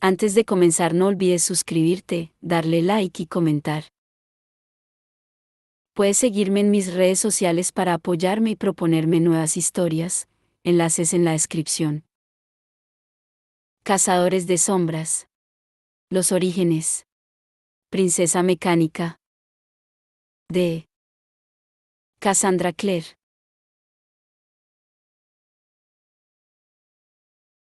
Antes de comenzar no olvides suscribirte, darle like y comentar. Puedes seguirme en mis redes sociales para apoyarme y proponerme nuevas historias, enlaces en la descripción. Cazadores de sombras. Los orígenes. Princesa mecánica. De Cassandra Clare.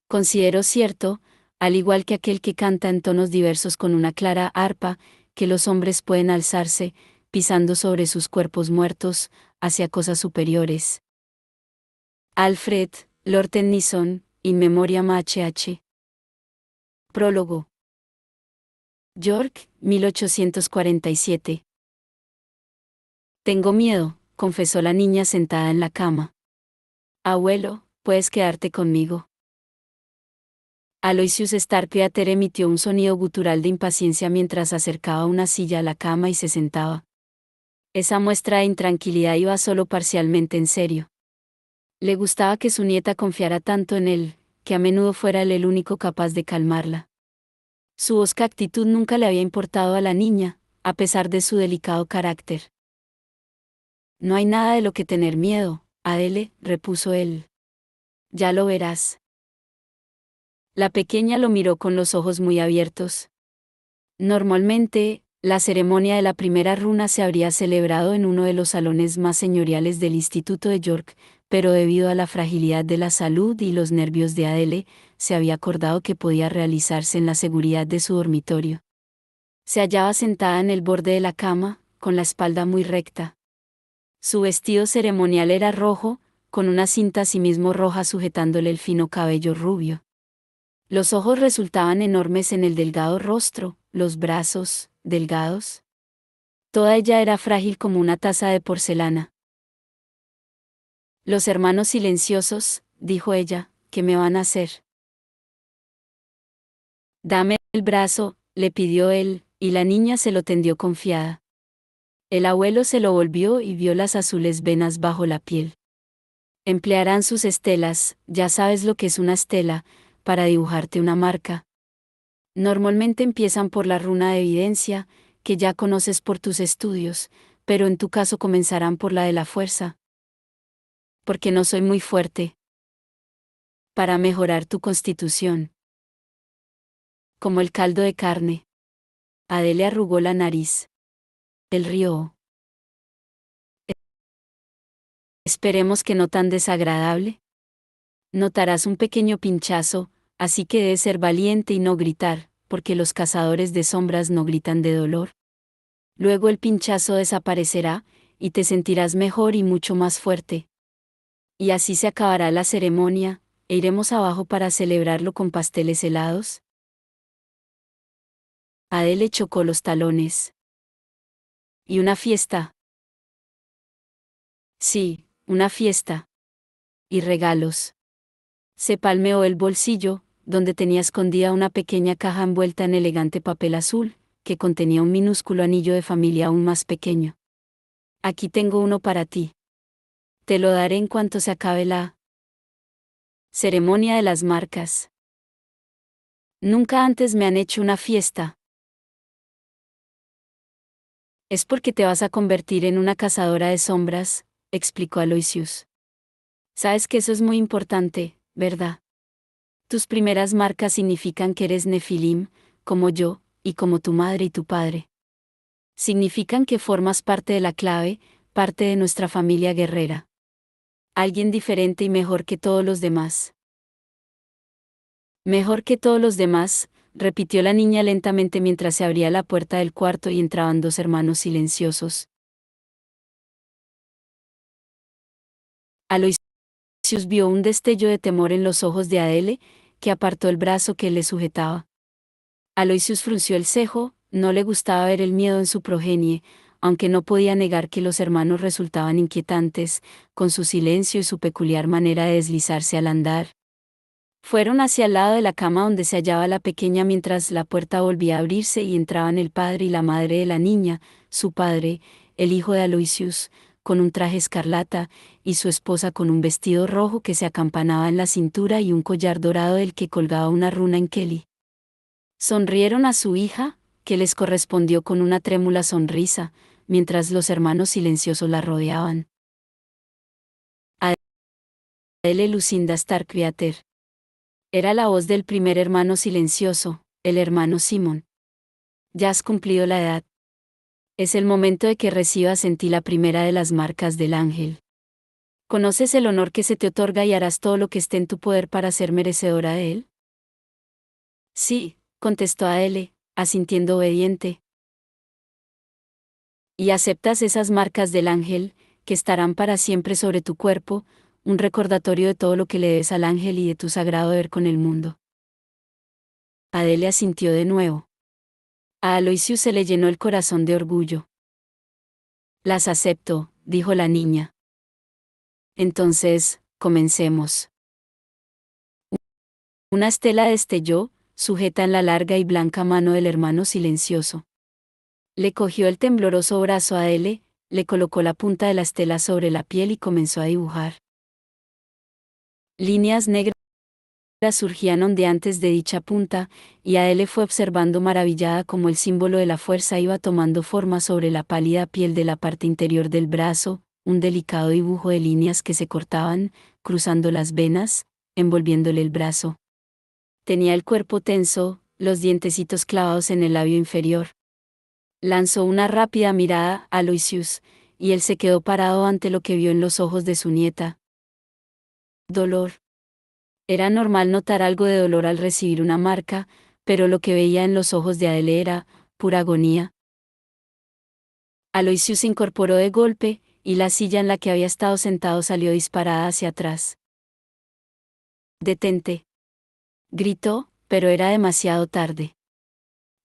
Considero cierto, al igual que aquel que canta en tonos diversos con una clara arpa, que los hombres pueden alzarse, pisando sobre sus cuerpos muertos, hacia cosas superiores. Alfred, Lord Tennyson, In Memoriam H.H. Prólogo. York, 1847. Tengo miedo, confesó la niña sentada en la cama. Abuelo, ¿puedes quedarte conmigo? Aloysius Starkweather emitió un sonido gutural de impaciencia mientras acercaba una silla a la cama y se sentaba. Esa muestra de intranquilidad iba solo parcialmente en serio. Le gustaba que su nieta confiara tanto en él, que a menudo fuera él el único capaz de calmarla. Su hosca actitud nunca le había importado a la niña, a pesar de su delicado carácter. No hay nada de lo que tener miedo, Adele, repuso él. Ya lo verás. La pequeña lo miró con los ojos muy abiertos. Normalmente, la ceremonia de la primera runa se habría celebrado en uno de los salones más señoriales del Instituto de York, pero debido a la fragilidad de la salud y los nervios de Adele, se había acordado que podía realizarse en la seguridad de su dormitorio. Se hallaba sentada en el borde de la cama, con la espalda muy recta. Su vestido ceremonial era rojo, con una cinta asimismo roja sujetándole el fino cabello rubio. Los ojos resultaban enormes en el delgado rostro, los brazos, delgados. Toda ella era frágil como una taza de porcelana. Los hermanos silenciosos, dijo ella, ¿qué me van a hacer? Dame el brazo, le pidió él, y la niña se lo tendió confiada. El abuelo se lo volvió y vio las azules venas bajo la piel. Emplearán sus estelas, ya sabes lo que es una estela, para dibujarte una marca. Normalmente empiezan por la runa de evidencia, que ya conoces por tus estudios, pero en tu caso comenzarán por la de la fuerza. Porque no soy muy fuerte. Para mejorar tu constitución. Como el caldo de carne. Adele arrugó la nariz. Él rió. Esperemos que no tan desagradable. Notarás un pequeño pinchazo, así que debes ser valiente y no gritar, porque los cazadores de sombras no gritan de dolor. Luego el pinchazo desaparecerá, y te sentirás mejor y mucho más fuerte. Y así se acabará la ceremonia, e iremos abajo para celebrarlo con pasteles helados. Adele chocó los talones. ¿Y una fiesta? Sí, una fiesta. Y regalos. Se palmeó el bolsillo, donde tenía escondida una pequeña caja envuelta en elegante papel azul, que contenía un minúsculo anillo de familia aún más pequeño. Aquí tengo uno para ti. Te lo daré en cuanto se acabe la ceremonia de las marcas. Nunca antes me han hecho una fiesta. Es porque te vas a convertir en una cazadora de sombras, explicó Aloysius. Sabes que eso es muy importante, ¿verdad? Tus primeras marcas significan que eres Nefilim, como yo, y como tu madre y tu padre. Significan que formas parte de la clave, parte de nuestra familia guerrera. Alguien diferente y mejor que todos los demás. Mejor que todos los demás, repitió la niña lentamente mientras se abría la puerta del cuarto y entraban dos hermanos silenciosos. Aloysius vio un destello de temor en los ojos de Adele, que apartó el brazo que le sujetaba. Aloysius frunció el cejo, no le gustaba ver el miedo en su progenie, aunque no podía negar que los hermanos resultaban inquietantes, con su silencio y su peculiar manera de deslizarse al andar. Fueron hacia el lado de la cama donde se hallaba la pequeña mientras la puerta volvía a abrirse y entraban el padre y la madre de la niña, su padre, el hijo de Aloysius, con un traje escarlata, y su esposa con un vestido rojo que se acampanaba en la cintura y un collar dorado del que colgaba una runa en Kelly. Sonrieron a su hija, que les correspondió con una trémula sonrisa, mientras los hermanos silenciosos la rodeaban. Adele Lucinda Starkweather. Era la voz del primer hermano silencioso, el hermano Simon. Ya has cumplido la edad. Es el momento de que recibas en ti la primera de las marcas del ángel. ¿Conoces el honor que se te otorga y harás todo lo que esté en tu poder para ser merecedora de él? Sí, contestó Adele, asintiendo obediente. Y aceptas esas marcas del ángel, que estarán para siempre sobre tu cuerpo, un recordatorio de todo lo que le debes al ángel y de tu sagrado deber con el mundo. Adele asintió de nuevo. A Aloysius se le llenó el corazón de orgullo. Las acepto, dijo la niña. Entonces, comencemos. Una estela destelló, sujeta en la larga y blanca mano del hermano silencioso. Le cogió el tembloroso brazo a Adele, le colocó la punta de la estela sobre la piel y comenzó a dibujar. Líneas negras surgían ondeantes de dicha punta, y Adele fue observando maravillada cómo el símbolo de la fuerza iba tomando forma sobre la pálida piel de la parte interior del brazo, un delicado dibujo de líneas que se cortaban, cruzando las venas, envolviéndole el brazo. Tenía el cuerpo tenso, los dientecitos clavados en el labio inferior. Lanzó una rápida mirada a Aloysius, y él se quedó parado ante lo que vio en los ojos de su nieta. Dolor. Era normal notar algo de dolor al recibir una marca, pero lo que veía en los ojos de Adele era pura agonía. Aloysius se incorporó de golpe, y la silla en la que había estado sentado salió disparada hacia atrás. «Detente», gritó, pero era demasiado tarde.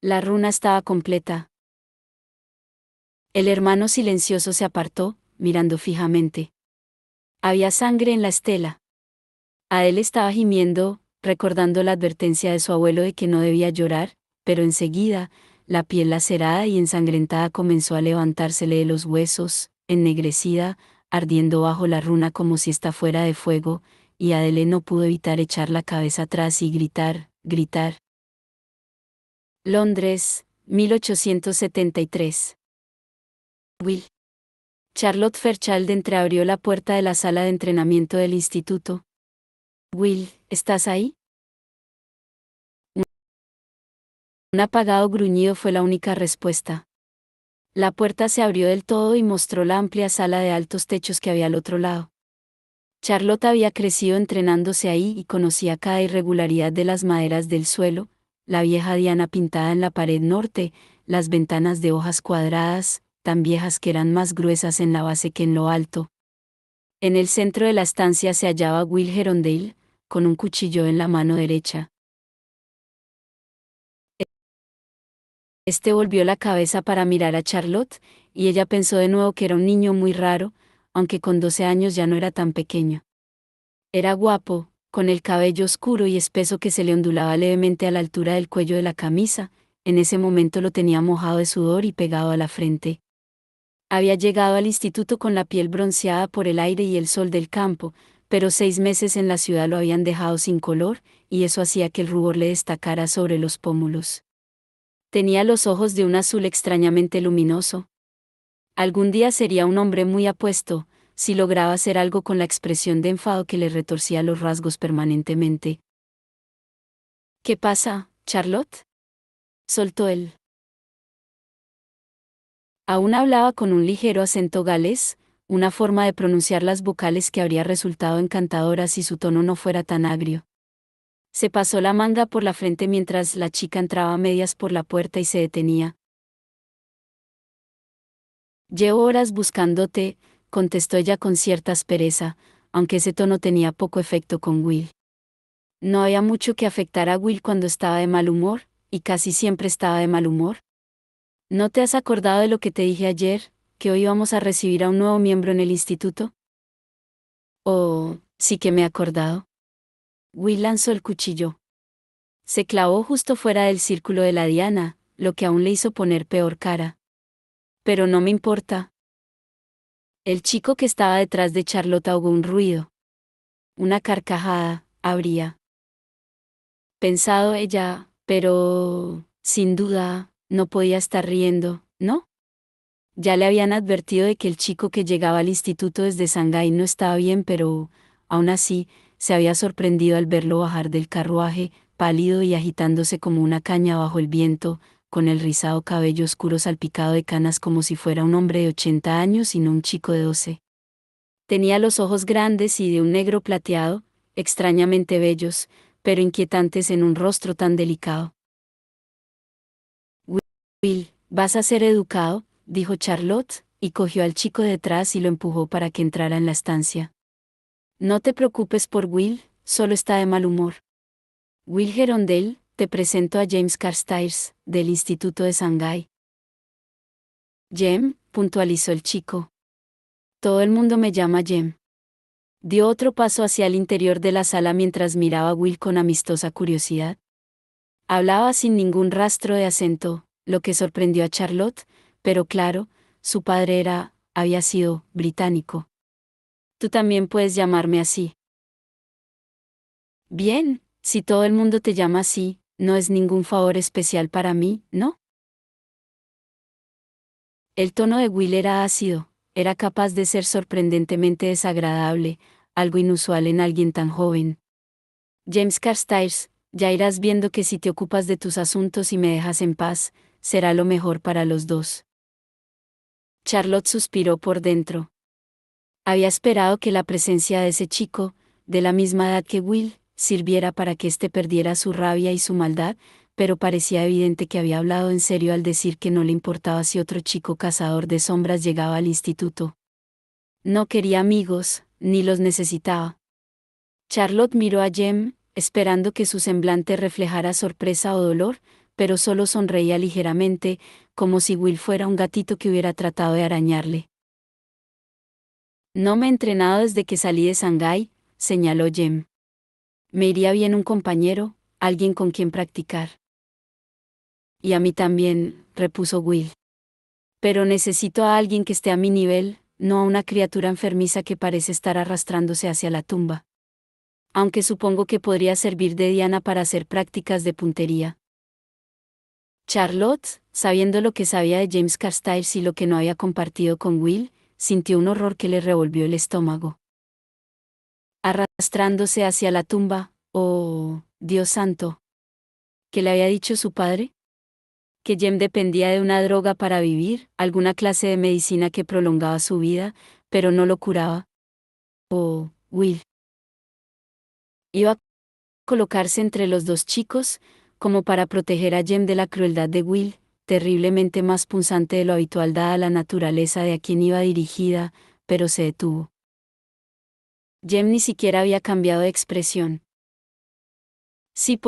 La runa estaba completa. El hermano silencioso se apartó, mirando fijamente. Había sangre en la estela. Adele estaba gimiendo, recordando la advertencia de su abuelo de que no debía llorar, pero enseguida, la piel lacerada y ensangrentada comenzó a levantársele de los huesos, ennegrecida, ardiendo bajo la runa como si esta fuera de fuego, y Adele no pudo evitar echar la cabeza atrás y gritar, gritar. Londres, 1873. Will. Charlotte Fairchild entreabrió la puerta de la sala de entrenamiento del instituto. Will, ¿estás ahí? Un apagado gruñido fue la única respuesta. La puerta se abrió del todo y mostró la amplia sala de altos techos que había al otro lado. Charlotte había crecido entrenándose ahí y conocía cada irregularidad de las maderas del suelo, la vieja diana pintada en la pared norte, las ventanas de hojas cuadradas, tan viejas que eran más gruesas en la base que en lo alto. En el centro de la estancia se hallaba Will Gerondale, con un cuchillo en la mano derecha. Este volvió la cabeza para mirar a Charlotte, y ella pensó de nuevo que era un niño muy raro, aunque con 12 años ya no era tan pequeño. Era guapo, con el cabello oscuro y espeso que se le ondulaba levemente a la altura del cuello de la camisa, en ese momento lo tenía mojado de sudor y pegado a la frente. Había llegado al instituto con la piel bronceada por el aire y el sol del campo, pero 6 meses en la ciudad lo habían dejado sin color, y eso hacía que el rubor le destacara sobre los pómulos. Tenía los ojos de un azul extrañamente luminoso. Algún día sería un hombre muy apuesto, si lograba hacer algo con la expresión de enfado que le retorcía los rasgos permanentemente. «¿Qué pasa, Charlotte?», soltó él. Aún hablaba con un ligero acento galés, una forma de pronunciar las vocales que habría resultado encantadora si su tono no fuera tan agrio. Se pasó la manga por la frente mientras la chica entraba a medias por la puerta y se detenía. «Llevo horas buscándote», contestó ella con cierta aspereza, aunque ese tono tenía poco efecto con Will. No había mucho que afectar a Will cuando estaba de mal humor, y casi siempre estaba de mal humor. ¿No te has acordado de lo que te dije ayer, que hoy íbamos a recibir a un nuevo miembro en el instituto? Oh, sí que me he acordado. Will lanzó el cuchillo. Se clavó justo fuera del círculo de la diana, lo que aún le hizo poner peor cara. Pero no me importa. El chico que estaba detrás de Charlotte ahogó un ruido. Una carcajada, habría pensado ella, Pero, sin duda, no podía estar riendo, ¿no? Ya le habían advertido de que el chico que llegaba al instituto desde Shanghái no estaba bien, pero, aún así, se había sorprendido al verlo bajar del carruaje, pálido y agitándose como una caña bajo el viento, con el rizado cabello oscuro salpicado de canas como si fuera un hombre de 80 años y no un chico de 12. Tenía los ojos grandes y de un negro plateado, extrañamente bellos, pero inquietantes en un rostro tan delicado. Will, ¿vas a ser educado?, dijo Charlotte, y cogió al chico detrás y lo empujó para que entrara en la estancia. No te preocupes por Will, solo está de mal humor. Will Gerondale, te presento a James Carstairs, del Instituto de Shanghái. Jem, puntualizó el chico. Todo el mundo me llama Jem. Dio otro paso hacia el interior de la sala mientras miraba a Will con amistosa curiosidad. Hablaba sin ningún rastro de acento, lo que sorprendió a Charlotte, pero claro, su padre había sido británico. Tú también puedes llamarme así. Bien, si todo el mundo te llama así, no es ningún favor especial para mí, ¿no? El tono de Will era ácido, era capaz de ser sorprendentemente desagradable, algo inusual en alguien tan joven. James Carstairs, ya irás viendo que si te ocupas de tus asuntos y me dejas en paz, será lo mejor para los dos. Charlotte suspiró por dentro. Había esperado que la presencia de ese chico, de la misma edad que Will, sirviera para que éste perdiera su rabia y su maldad, pero parecía evidente que había hablado en serio al decir que no le importaba si otro chico cazador de sombras llegaba al instituto. No quería amigos, ni los necesitaba. Charlotte miró a Jem, esperando que su semblante reflejara sorpresa o dolor, pero solo sonreía ligeramente, como si Will fuera un gatito que hubiera tratado de arañarle. No me he entrenado desde que salí de Shanghái, señaló Jem. Me iría bien un compañero, alguien con quien practicar. Y a mí también, repuso Will. Pero necesito a alguien que esté a mi nivel, no a una criatura enfermiza que parece estar arrastrándose hacia la tumba. Aunque supongo que podría servir de diana para hacer prácticas de puntería. Charlotte, sabiendo lo que sabía de James Carstairs y lo que no había compartido con Will, sintió un horror que le revolvió el estómago. Arrastrándose hacia la tumba, oh, Dios santo. ¿Qué le había dicho su padre? Que Jem dependía de una droga para vivir, alguna clase de medicina que prolongaba su vida, pero no lo curaba. Oh, Will. Iba a colocarse entre los dos chicos, como para proteger a Jem de la crueldad de Will, terriblemente más punzante de lo habitual dada la naturaleza de a quien iba dirigida, pero se detuvo. Jem ni siquiera había cambiado de expresión. Sí,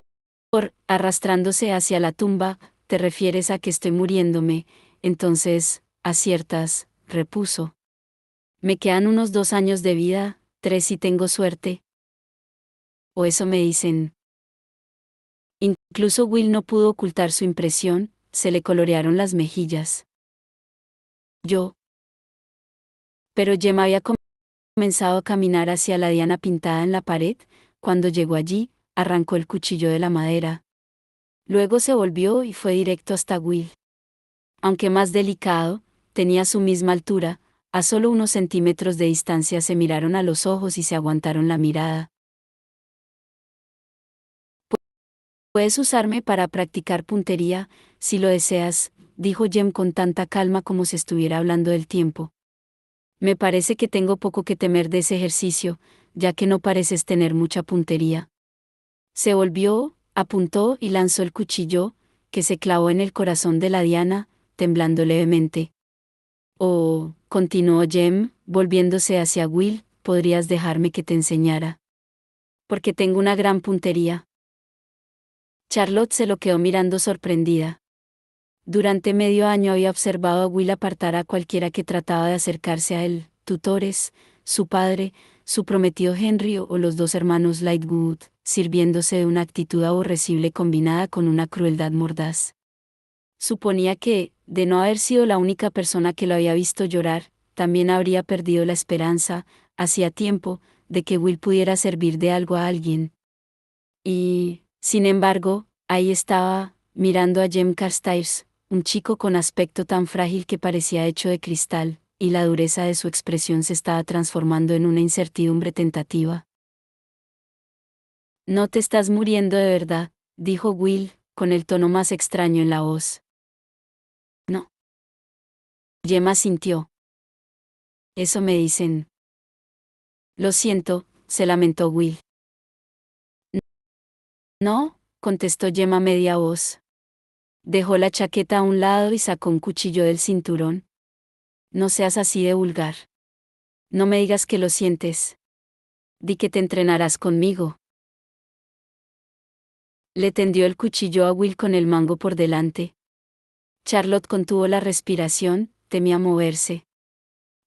por arrastrándose hacia la tumba, te refieres a que estoy muriéndome, entonces, aciertas, repuso. Me quedan unos 2 años de vida, 3 si tengo suerte. O eso me dicen. Incluso Will no pudo ocultar su impresión, se le colorearon las mejillas. Yo. Pero Jem había comenzado a caminar hacia la diana pintada en la pared, cuando llegó allí, arrancó el cuchillo de la madera. Luego se volvió y fue directo hasta Will. Aunque más delicado, tenía su misma altura, a solo unos centímetros de distancia se miraron a los ojos y se aguantaron la mirada. Puedes usarme para practicar puntería, si lo deseas, dijo Jem con tanta calma como si estuviera hablando del tiempo. Me parece que tengo poco que temer de ese ejercicio, ya que no pareces tener mucha puntería. Se volvió, apuntó y lanzó el cuchillo, que se clavó en el corazón de la diana, temblando levemente. Oh, continuó Jem, volviéndose hacia Will, ¿podrías dejarme que te enseñara? Porque tengo una gran puntería. Charlotte se lo quedó mirando sorprendida. Durante medio año había observado a Will apartar a cualquiera que trataba de acercarse a él, tutores, su padre, su prometido Henry o los 2 hermanos Lightwood, sirviéndose de una actitud aborrecible combinada con una crueldad mordaz. Suponía que, de no haber sido la única persona que lo había visto llorar, también habría perdido la esperanza, hacía tiempo, de que Will pudiera servir de algo a alguien. Y, sin embargo, Ahí estaba, mirando a Jem Carstairs, un chico con aspecto tan frágil que parecía hecho de cristal, y la dureza de su expresión se estaba transformando en una incertidumbre tentativa. No te estás muriendo de verdad, dijo Will, con el tono más extraño en la voz. No. Jem asintió. Eso me dicen. Lo siento, se lamentó Will. No, contestó Jem a media voz. Dejó la chaqueta a un lado y sacó un cuchillo del cinturón. No seas así de vulgar. No me digas que lo sientes. Di que te entrenarás conmigo. Le tendió el cuchillo a Will con el mango por delante. Charlotte contuvo la respiración, temía moverse.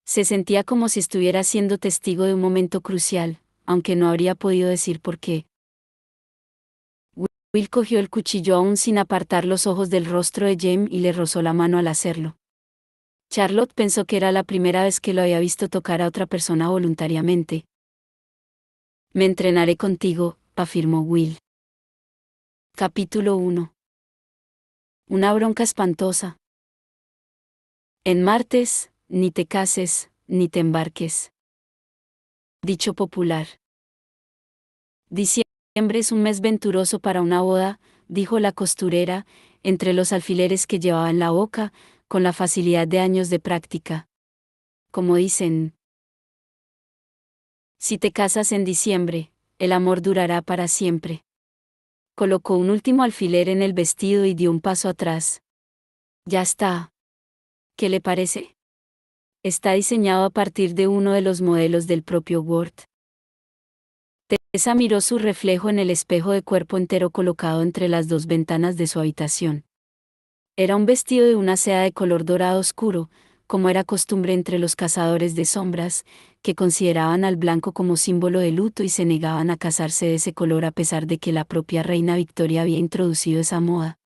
Se sentía como si estuviera siendo testigo de un momento crucial, aunque no habría podido decir por qué. Will cogió el cuchillo aún sin apartar los ojos del rostro de Jem y le rozó la mano al hacerlo. Charlotte pensó que era la primera vez que lo había visto tocar a otra persona voluntariamente. Me entrenaré contigo, afirmó Will. Capítulo 1. Una bronca espantosa. En martes, ni te cases, ni te embarques. Dicho popular. Diciembre es un mes venturoso para una boda, dijo la costurera, entre los alfileres que llevaba en la boca, con la facilidad de años de práctica. Como dicen, si te casas en diciembre, el amor durará para siempre. Colocó un último alfiler en el vestido y dio un paso atrás. Ya está. ¿Qué le parece? Está diseñado a partir de uno de los modelos del propio Word. Tessa miró su reflejo en el espejo de cuerpo entero colocado entre las dos ventanas de su habitación. Era un vestido de una seda de color dorado oscuro, como era costumbre entre los cazadores de sombras, que consideraban al blanco como símbolo de luto y se negaban a casarse de ese color a pesar de que la propia reina Victoria había introducido esa moda.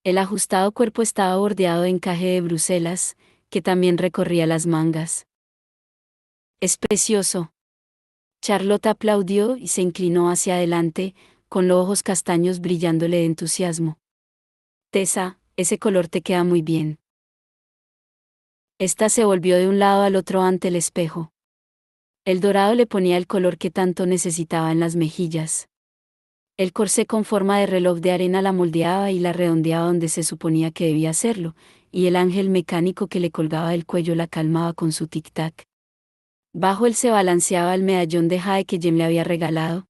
El ajustado cuerpo estaba bordeado de encaje de Bruselas, que también recorría las mangas. Es precioso. Charlotte aplaudió y se inclinó hacia adelante, con los ojos castaños brillándole de entusiasmo. Tessa, ese color te queda muy bien. Esta se volvió de un lado al otro ante el espejo. El dorado le ponía el color que tanto necesitaba en las mejillas. El corsé con forma de reloj de arena la moldeaba y la redondeaba donde se suponía que debía hacerlo, y el ángel mecánico que le colgaba del cuello la calmaba con su tic-tac. Bajo él se balanceaba el medallón de jade que Jem le había regalado.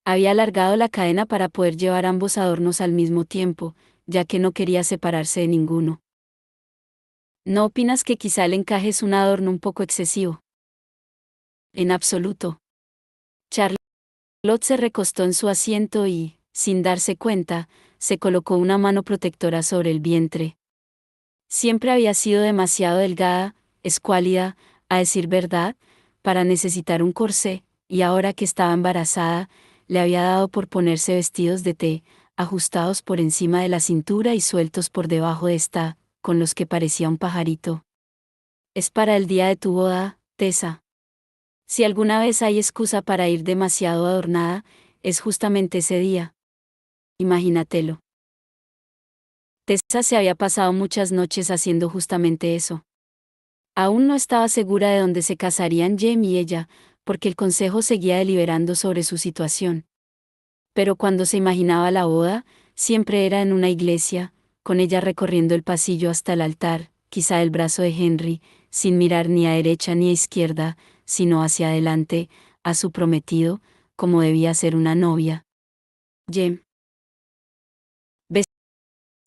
Había alargado la cadena para poder llevar ambos adornos al mismo tiempo, ya que no quería separarse de ninguno. ¿No opinas que quizá el encaje es un adorno un poco excesivo? En absoluto. Charlotte se recostó en su asiento y, sin darse cuenta, se colocó una mano protectora sobre el vientre. Siempre había sido demasiado delgada, escuálida, a decir verdad, para necesitar un corsé, y ahora que estaba embarazada, le había dado por ponerse vestidos de té, ajustados por encima de la cintura y sueltos por debajo de esta, con los que parecía un pajarito. Es para el día de tu boda, Tessa. Si alguna vez hay excusa para ir demasiado adornada, es justamente ese día. Imagínatelo. Tessa se había pasado muchas noches haciendo justamente eso. Aún no estaba segura de dónde se casarían Jem y ella, porque el consejo seguía deliberando sobre su situación. Pero cuando se imaginaba la boda, siempre era en una iglesia, con ella recorriendo el pasillo hasta el altar, quizá el brazo de Henry, sin mirar ni a derecha ni a izquierda, sino hacia adelante, a su prometido, como debía ser una novia. Jem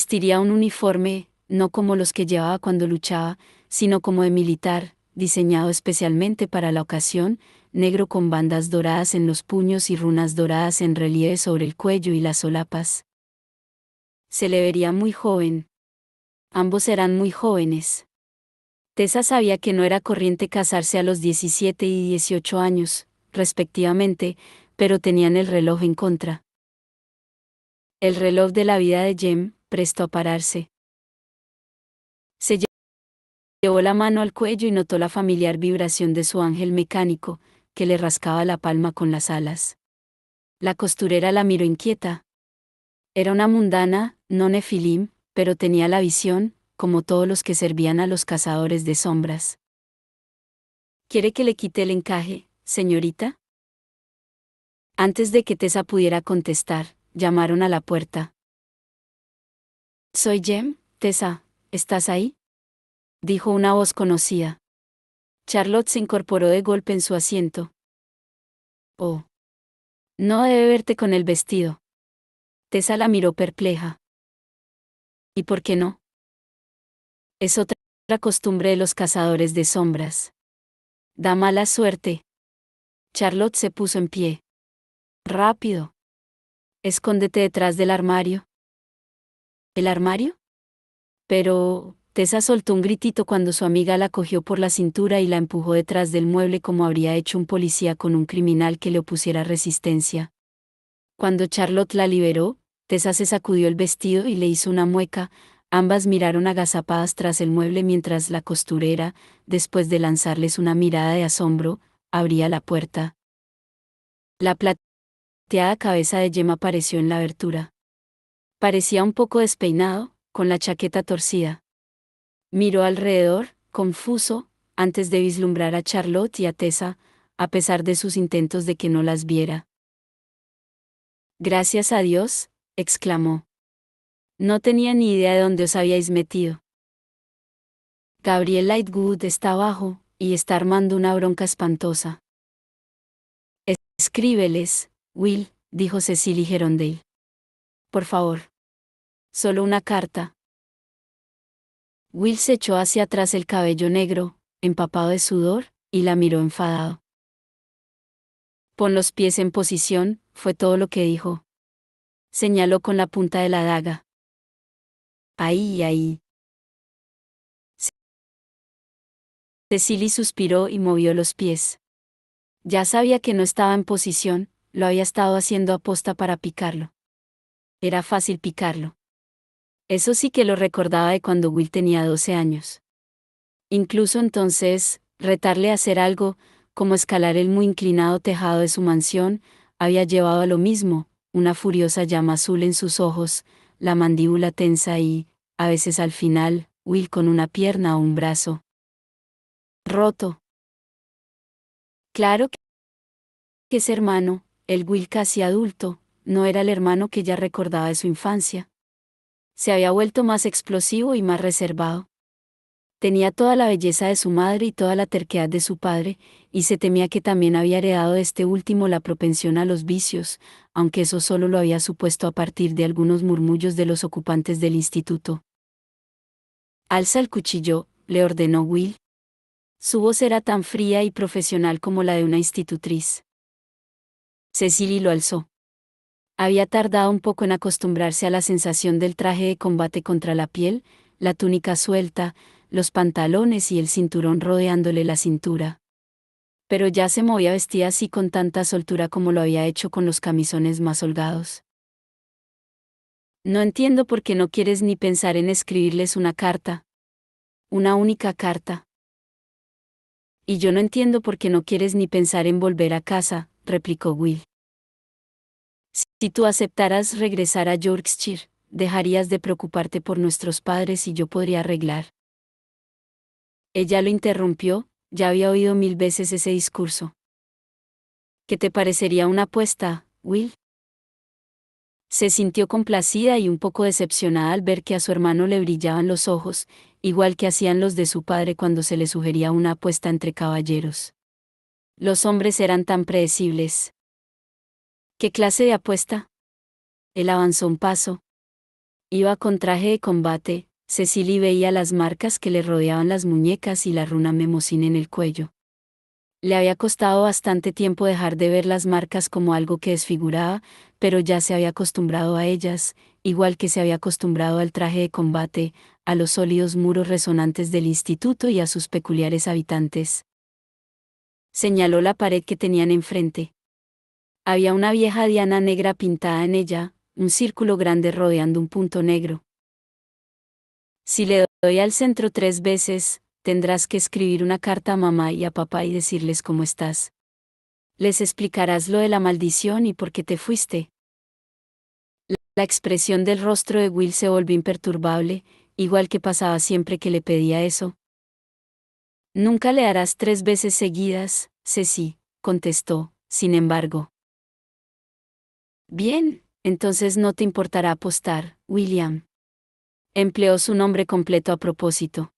vestiría un uniforme, no como los que llevaba cuando luchaba, sino como de militar, diseñado especialmente para la ocasión, negro con bandas doradas en los puños y runas doradas en relieve sobre el cuello y las solapas. Se le vería muy joven. Ambos eran muy jóvenes. Tessa sabía que no era corriente casarse a los 17 y 18 años, respectivamente, pero tenían el reloj en contra. El reloj de la vida de Jem, prestó a pararse. Se llevó la mano al cuello y notó la familiar vibración de su ángel mecánico, que le rascaba la palma con las alas. La costurera la miró inquieta. Era una mundana, no nefilim, pero tenía la visión, como todos los que servían a los cazadores de sombras. ¿Quiere que le quite el encaje, señorita? Antes de que Tessa pudiera contestar, llamaron a la puerta. Soy Jem, Tessa, ¿estás ahí? Dijo una voz conocida. Charlotte se incorporó de golpe en su asiento. Oh. No debe verte con el vestido. Tessa la miró perpleja. ¿Y por qué no? Es otra costumbre de los cazadores de sombras. Da mala suerte. Charlotte se puso en pie. Rápido. Escóndete detrás del armario. ¿El armario? Pero, Tessa soltó un gritito cuando su amiga la cogió por la cintura y la empujó detrás del mueble como habría hecho un policía con un criminal que le opusiera resistencia. Cuando Charlotte la liberó, Tessa se sacudió el vestido y le hizo una mueca. Ambas miraron agazapadas tras el mueble mientras la costurera, después de lanzarles una mirada de asombro, abría la puerta. La plateada cabeza de Jem apareció en la abertura. Parecía un poco despeinado, con la chaqueta torcida. Miró alrededor, confuso, antes de vislumbrar a Charlotte y a Tessa, a pesar de sus intentos de que no las viera. Gracias a Dios, exclamó. No tenía ni idea de dónde os habíais metido. Gabriel Lightwood está abajo, y está armando una bronca espantosa. Escríbeles, Will, dijo Cecily Gerondale. Por favor. Solo una carta. Will se echó hacia atrás el cabello negro, empapado de sudor, y la miró enfadado. Pon los pies en posición, fue todo lo que dijo. Señaló con la punta de la daga. Ahí, ahí. Cecily suspiró y movió los pies. Ya sabía que no estaba en posición, lo había estado haciendo aposta para picarlo. Era fácil picarlo. Eso sí que lo recordaba de cuando Will tenía 12 años. Incluso entonces, retarle a hacer algo, como escalar el muy inclinado tejado de su mansión, había llevado a lo mismo, una furiosa llama azul en sus ojos, la mandíbula tensa y, a veces al final, Will con una pierna o un brazo roto. Claro que ese hermano, el Will casi adulto, no era el hermano que ella recordaba de su infancia. Se había vuelto más explosivo y más reservado. Tenía toda la belleza de su madre y toda la terquedad de su padre, y se temía que también había heredado de este último la propensión a los vicios, aunque eso solo lo había supuesto a partir de algunos murmullos de los ocupantes del instituto. Alza el cuchillo, le ordenó Will. Su voz era tan fría y profesional como la de una institutriz. Cecily lo alzó. Había tardado un poco en acostumbrarse a la sensación del traje de combate contra la piel, la túnica suelta, los pantalones y el cinturón rodeándole la cintura. Pero ya se movía vestida así con tanta soltura como lo había hecho con los camisones más holgados. No entiendo por qué no quieres ni pensar en escribirles una carta. Una única carta. Y yo no entiendo por qué no quieres ni pensar en volver a casa, replicó Will. Si tú aceptaras regresar a Yorkshire, dejarías de preocuparte por nuestros padres y yo podría arreglar. Ella lo interrumpió, ya había oído 1000 veces ese discurso. ¿Qué te parecería una apuesta, Will? Se sintió complacida y un poco decepcionada al ver que a su hermano le brillaban los ojos, igual que hacían los de su padre cuando se le sugería una apuesta entre caballeros. Los hombres eran tan predecibles. ¿Qué clase de apuesta? Él avanzó un paso. Iba con traje de combate. Cecily veía las marcas que le rodeaban las muñecas y la runa Mnemosyne en el cuello. Le había costado bastante tiempo dejar de ver las marcas como algo que desfiguraba, pero ya se había acostumbrado a ellas, igual que se había acostumbrado al traje de combate, a los sólidos muros resonantes del instituto y a sus peculiares habitantes. Señaló la pared que tenían enfrente. Había una vieja diana negra pintada en ella, un círculo grande rodeando un punto negro. Si le doy al centro 3 veces, tendrás que escribir una carta a mamá y a papá y decirles cómo estás. Les explicarás lo de la maldición y por qué te fuiste. La expresión del rostro de Will se volvió imperturbable, igual que pasaba siempre que le pedía eso. Nunca le harás 3 veces seguidas, Ceci, contestó, sin embargo. Bien, entonces no te importará apostar, William. Empleó su nombre completo a propósito.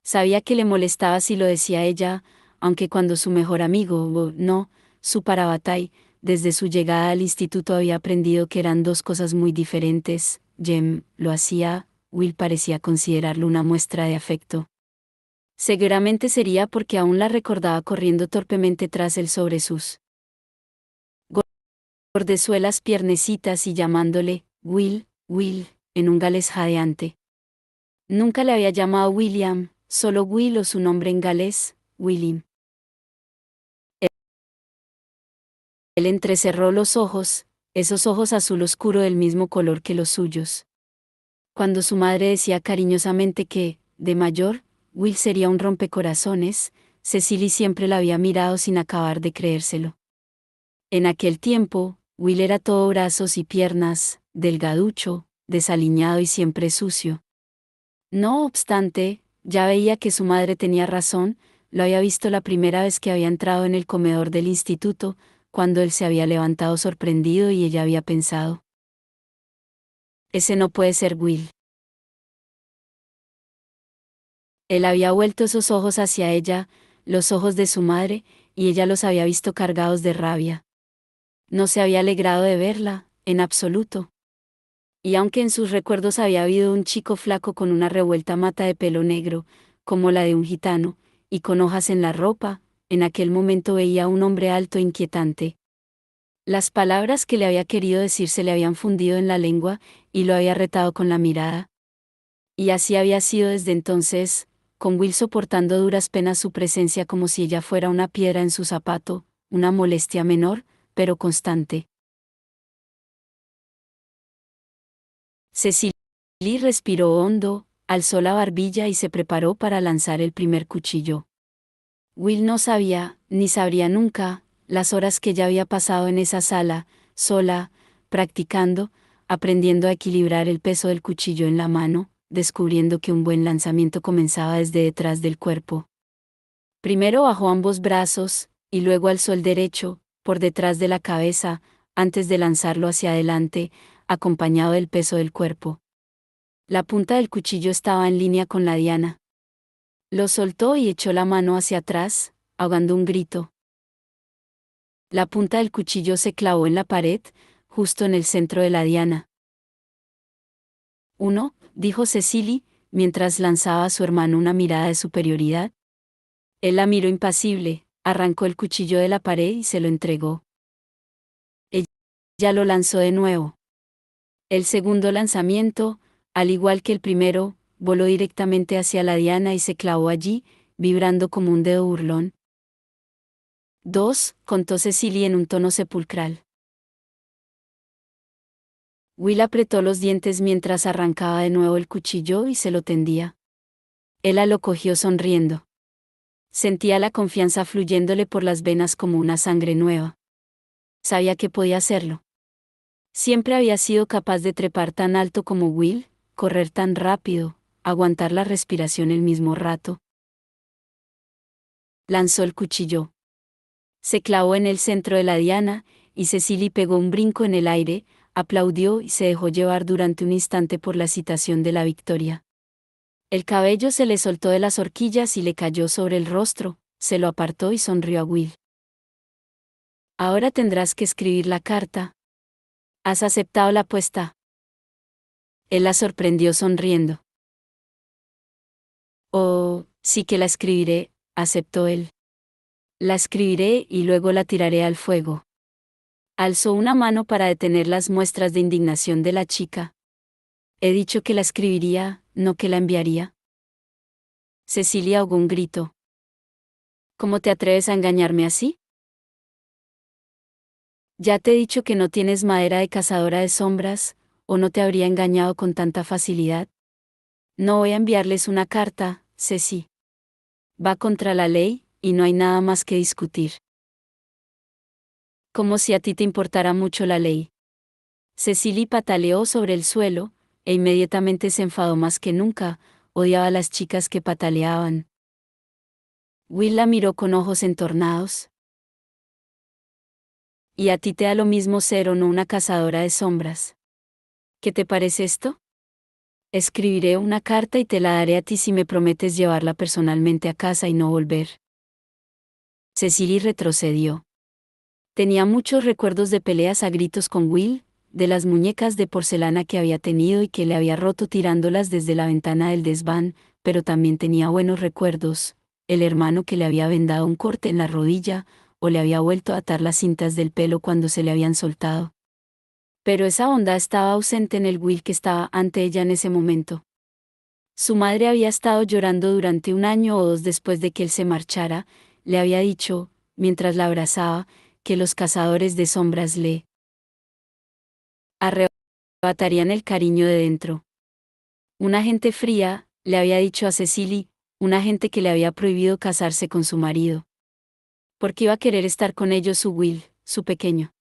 Sabía que le molestaba si lo decía ella, aunque cuando su mejor amigo, no, su Parabatay, desde su llegada al instituto había aprendido que eran dos cosas muy diferentes. Jem lo hacía, Will parecía considerarlo una muestra de afecto. Seguramente sería porque aún la recordaba corriendo torpemente tras él sobre sus gordezuelas piernecitas y llamándole, Will, Will, en un galés jadeante. Nunca le había llamado William, solo Will o su nombre en galés, Willim. Él entrecerró los ojos, esos ojos azul oscuro del mismo color que los suyos. Cuando su madre decía cariñosamente que, de mayor, Will sería un rompecorazones, Cecily siempre la había mirado sin acabar de creérselo. En aquel tiempo, Will era todo brazos y piernas, delgaducho, desaliñado y siempre sucio. No obstante, ya veía que su madre tenía razón, lo había visto la primera vez que había entrado en el comedor del instituto, cuando él se había levantado sorprendido y ella había pensado: ese no puede ser Will. Él había vuelto esos ojos hacia ella, los ojos de su madre, y ella los había visto cargados de rabia. No se había alegrado de verla, en absoluto. Y aunque en sus recuerdos había habido un chico flaco con una revuelta mata de pelo negro, como la de un gitano, y con hojas en la ropa, en aquel momento veía a un hombre alto e inquietante. Las palabras que le había querido decir se le habían fundido en la lengua, y lo había retado con la mirada. Y así había sido desde entonces, con Will soportando a duras penas su presencia como si ella fuera una piedra en su zapato, una molestia menor, pero constante. Cecily respiró hondo, alzó la barbilla y se preparó para lanzar el primer cuchillo. Will no sabía, ni sabría nunca, las horas que ya había pasado en esa sala, sola, practicando, aprendiendo a equilibrar el peso del cuchillo en la mano, descubriendo que un buen lanzamiento comenzaba desde detrás del cuerpo. Primero bajó ambos brazos, y luego alzó el derecho, por detrás de la cabeza, antes de lanzarlo hacia adelante, acompañado del peso del cuerpo. La punta del cuchillo estaba en línea con la diana. Lo soltó y echó la mano hacia atrás, ahogando un grito. La punta del cuchillo se clavó en la pared, justo en el centro de la diana. «Uno», dijo Cecily, mientras lanzaba a su hermano una mirada de superioridad. Él la miró impasible, arrancó el cuchillo de la pared y se lo entregó. Ella lo lanzó de nuevo. El segundo lanzamiento, al igual que el primero, voló directamente hacia la diana y se clavó allí, vibrando como un dedo burlón. 2, contó Cecily en un tono sepulcral. Will apretó los dientes mientras arrancaba de nuevo el cuchillo y se lo tendía. Ella lo cogió sonriendo. Sentía la confianza fluyéndole por las venas como una sangre nueva. Sabía que podía hacerlo. Siempre había sido capaz de trepar tan alto como Will, correr tan rápido, aguantar la respiración el mismo rato. Lanzó el cuchillo. Se clavó en el centro de la diana, y Cecily pegó un brinco en el aire, aplaudió y se dejó llevar durante un instante por la excitación de la victoria. El cabello se le soltó de las horquillas y le cayó sobre el rostro, se lo apartó y sonrió a Will. Ahora tendrás que escribir la carta. ¿Has aceptado la apuesta? Él la sorprendió sonriendo. Oh, sí que la escribiré, aceptó él. La escribiré y luego la tiraré al fuego. Alzó una mano para detener las muestras de indignación de la chica. He dicho que la escribiría, no que la enviaría. Cecilia ahogó un grito. ¿Cómo te atreves a engañarme así? Ya te he dicho que no tienes madera de cazadora de sombras, o no te habría engañado con tanta facilidad. No voy a enviarles una carta, Ceci. Va contra la ley, y no hay nada más que discutir. Como si a ti te importara mucho la ley. Cecily pataleó sobre el suelo, e inmediatamente se enfadó más que nunca, odiaba a las chicas que pataleaban. Will la miró con ojos entornados. ¿Y a ti te da lo mismo ser o no una cazadora de sombras? ¿Qué te parece esto? Escribiré una carta y te la daré a ti si me prometes llevarla personalmente a casa y no volver. Cecily retrocedió. Tenía muchos recuerdos de peleas a gritos con Will, de las muñecas de porcelana que había tenido y que le había roto tirándolas desde la ventana del desván, pero también tenía buenos recuerdos, el hermano que le había vendado un corte en la rodilla, o le había vuelto a atar las cintas del pelo cuando se le habían soltado. Pero esa bondad estaba ausente en el Will que estaba ante ella en ese momento. Su madre había estado llorando durante 1 año o 2 después de que él se marchara, le había dicho, mientras la abrazaba, que los cazadores de sombras le arrebatarían el cariño de dentro. Una gente fría, le había dicho a Cecily, una gente que le había prohibido casarse con su marido. Porque iba a querer estar con ellos su Will, su pequeño.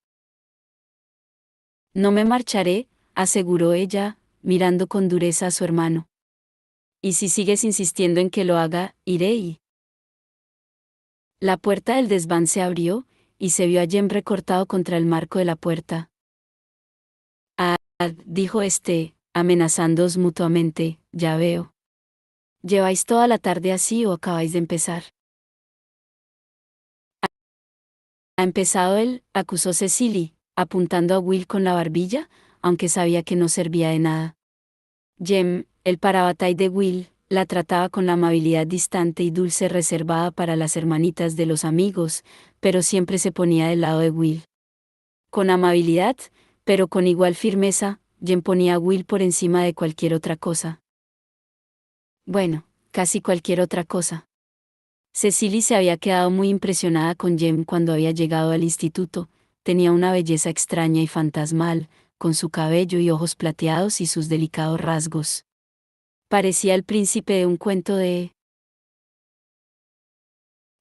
No me marcharé, aseguró ella, mirando con dureza a su hermano. Y si sigues insistiendo en que lo haga, iré y... La puerta del desván se abrió, y se vio a Jem recortado contra el marco de la puerta. Ah, dijo amenazándoos mutuamente, ya veo. ¿Lleváis toda la tarde así o acabáis de empezar? ¿Ha empezado él?, acusó Cecily, apuntando a Will con la barbilla, aunque sabía que no servía de nada. Jem, el parabatay de Will, la trataba con la amabilidad distante y dulce reservada para las hermanitas de los amigos, pero siempre se ponía del lado de Will. Con amabilidad, pero con igual firmeza, Jem ponía a Will por encima de cualquier otra cosa. Bueno, casi cualquier otra cosa. Cecily se había quedado muy impresionada con Jem cuando había llegado al instituto, tenía una belleza extraña y fantasmal, con su cabello y ojos plateados y sus delicados rasgos. Parecía el príncipe de un cuento de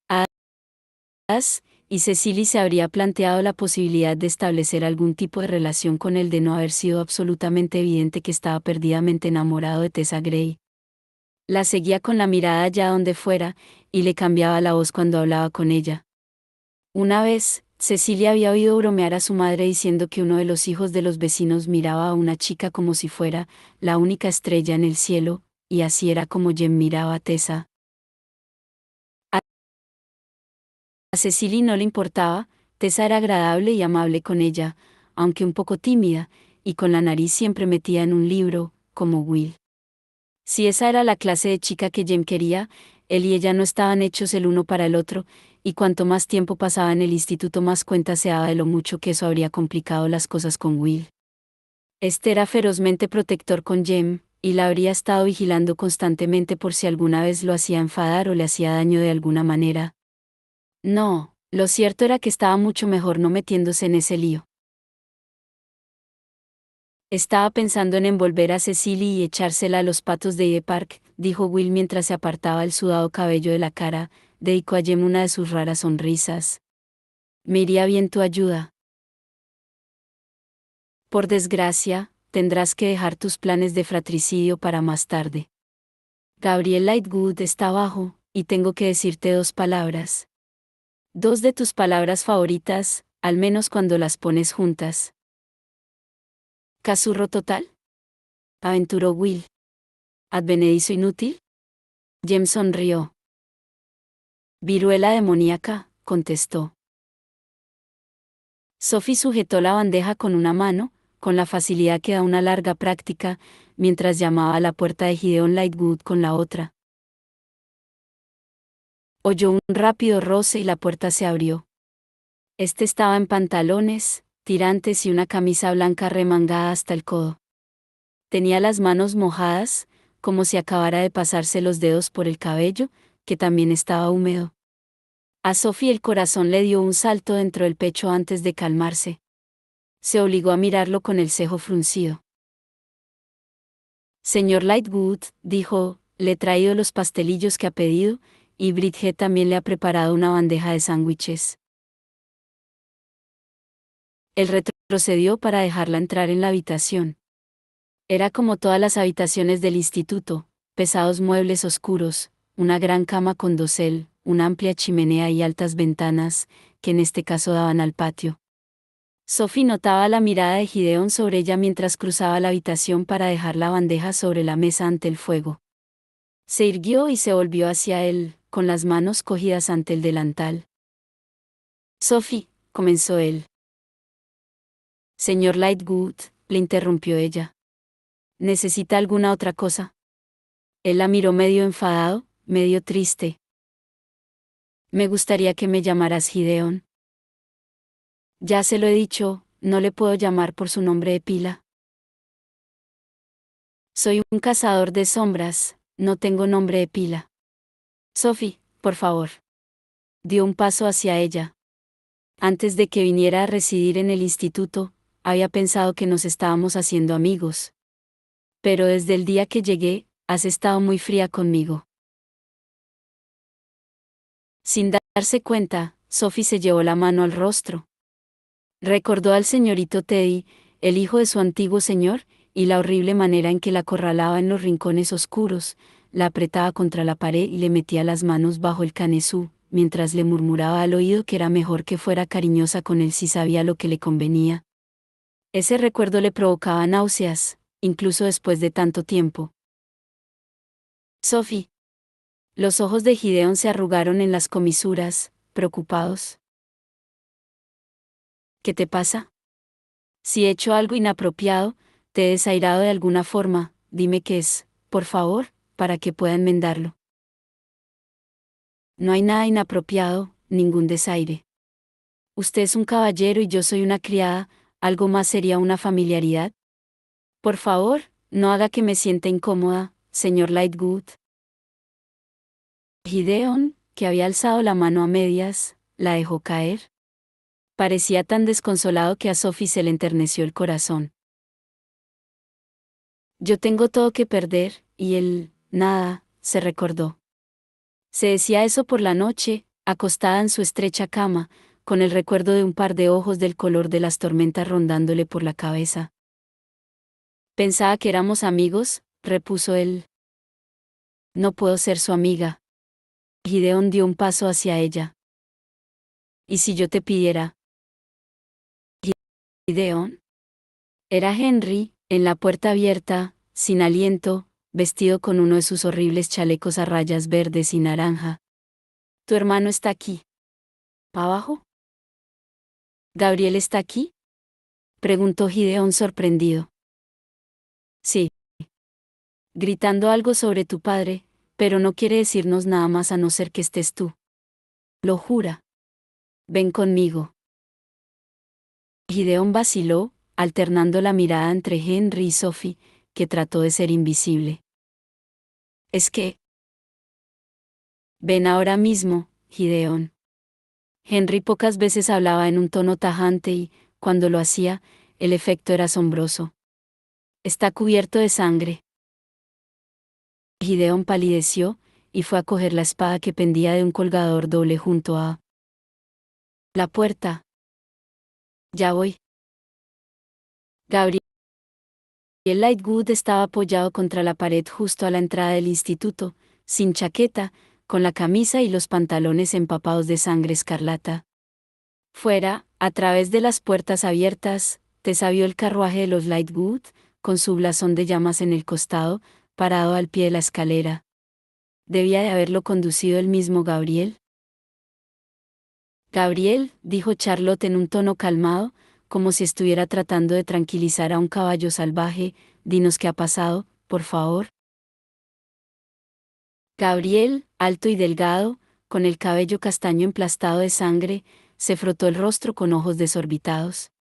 hadas, y Cecily se habría planteado la posibilidad de establecer algún tipo de relación con él de no haber sido absolutamente evidente que estaba perdidamente enamorado de Tessa Gray. La seguía con la mirada allá donde fuera, y le cambiaba la voz cuando hablaba con ella. Una vez, Cecilia había oído bromear a su madre diciendo que uno de los hijos de los vecinos miraba a una chica como si fuera la única estrella en el cielo, y así era como Jem miraba a Tessa. A Cecily no le importaba, Tessa era agradable y amable con ella, aunque un poco tímida, y con la nariz siempre metida en un libro, como Will. Si esa era la clase de chica que Jem quería, él y ella no estaban hechos el uno para el otro, y cuanto más tiempo pasaba en el instituto más cuenta se daba de lo mucho que eso habría complicado las cosas con Will. Este era ferozmente protector con Jem, y la habría estado vigilando constantemente por si alguna vez lo hacía enfadar o le hacía daño de alguna manera. No, lo cierto era que estaba mucho mejor no metiéndose en ese lío. Estaba pensando en envolver a Cecily y echársela a los patos de Hyde Park, dijo Will mientras se apartaba el sudado cabello de la cara, dedicó a Jem una de sus raras sonrisas. Me iría bien tu ayuda. Por desgracia, tendrás que dejar tus planes de fratricidio para más tarde. Gabriel Lightwood está abajo, y tengo que decirte 2 palabras. 2 de tus palabras favoritas, al menos cuando las pones juntas. ¿Cazurro total? Aventuró Will. ¿Advenedizo inútil? Jem sonrió. Viruela demoníaca, contestó. Sophie sujetó la bandeja con una mano, con la facilidad que da una larga práctica, mientras llamaba a la puerta de Gideon Lightwood con la otra. Oyó un rápido roce y la puerta se abrió. Este estaba en pantalones, tirantes y una camisa blanca remangada hasta el codo. Tenía las manos mojadas, como si acabara de pasarse los dedos por el cabello, que también estaba húmedo. A Sophie el corazón le dio un salto dentro del pecho antes de calmarse. Se obligó a mirarlo con el cejo fruncido. Señor Lightwood, dijo, le he traído los pastelillos que ha pedido, y Bridget también le ha preparado una bandeja de sándwiches. El procedió para dejarla entrar en la habitación. Era como todas las habitaciones del instituto, pesados muebles oscuros, una gran cama con dosel, una amplia chimenea y altas ventanas, que en este caso daban al patio. Sophie notaba la mirada de Gideon sobre ella mientras cruzaba la habitación para dejar la bandeja sobre la mesa ante el fuego. Se irguió y se volvió hacia él, con las manos cogidas ante el delantal. Sophie, comenzó él. Señor Lightwood, le interrumpió ella. ¿Necesita alguna otra cosa? Él la miró medio enfadado, medio triste. Me gustaría que me llamaras Gideon. Ya se lo he dicho, no le puedo llamar por su nombre de pila. Soy un cazador de sombras, no tengo nombre de pila. Sophie, por favor. Dio un paso hacia ella. Antes de que viniera a residir en el instituto, había pensado que nos estábamos haciendo amigos. Pero desde el día que llegué, has estado muy fría conmigo. Sin darse cuenta, Sophie se llevó la mano al rostro. Recordó al señorito Teddy, el hijo de su antiguo señor, y la horrible manera en que la acorralaba en los rincones oscuros, la apretaba contra la pared y le metía las manos bajo el canesú, mientras le murmuraba al oído que era mejor que fuera cariñosa con él si sabía lo que le convenía. Ese recuerdo le provocaba náuseas, incluso después de tanto tiempo. Sophie. Los ojos de Gideon se arrugaron en las comisuras, preocupados. ¿Qué te pasa? Si he hecho algo inapropiado, te he desairado de alguna forma, dime qué es, por favor, para que pueda enmendarlo. No hay nada inapropiado, ningún desaire. Usted es un caballero y yo soy una criada, algo más sería una familiaridad. Por favor, no haga que me sienta incómoda, señor Lightwood. Gideon, que había alzado la mano a medias, la dejó caer. Parecía tan desconsolado que a Sophie se le enterneció el corazón. Yo tengo todo que perder, y él, nada, se recordó. Se decía eso por la noche, acostada en su estrecha cama, con el recuerdo de un par de ojos del color de las tormentas rondándole por la cabeza. Pensaba que éramos amigos, repuso él. No puedo ser su amiga. Gideon dio un paso hacia ella. ¿Y si yo te pidiera? Gideon. Era Henry, en la puerta abierta, sin aliento, vestido con uno de sus horribles chalecos a rayas verdes y naranja. ¿Tu hermano está aquí? ¿Abajo? ¿Gabriel está aquí? Preguntó Gideon sorprendido. Sí. Gritando algo sobre tu padre, pero no quiere decirnos nada más a no ser que estés tú. Lo jura. Ven conmigo. Gideon vaciló, alternando la mirada entre Henry y Sophie, que trató de ser invisible. Es que... Ven ahora mismo, Gideon. Henry pocas veces hablaba en un tono tajante y, cuando lo hacía, el efecto era asombroso. Está cubierto de sangre. Gideon palideció, y fue a coger la espada que pendía de un colgador doble junto a la puerta. Ya voy. Gabriel Lightwood estaba apoyado contra la pared justo a la entrada del instituto, sin chaqueta, con la camisa y los pantalones empapados de sangre escarlata. Fuera, a través de las puertas abiertas, Tessa vio el carruaje de los Lightwood, con su blasón de llamas en el costado, parado al pie de la escalera. ¿Debía de haberlo conducido el mismo Gabriel? Gabriel, dijo Charlotte en un tono calmado, como si estuviera tratando de tranquilizar a un caballo salvaje, dinos qué ha pasado, por favor. Gabriel, alto y delgado, con el cabello castaño emplastado de sangre, se frotó el rostro con ojos desorbitados.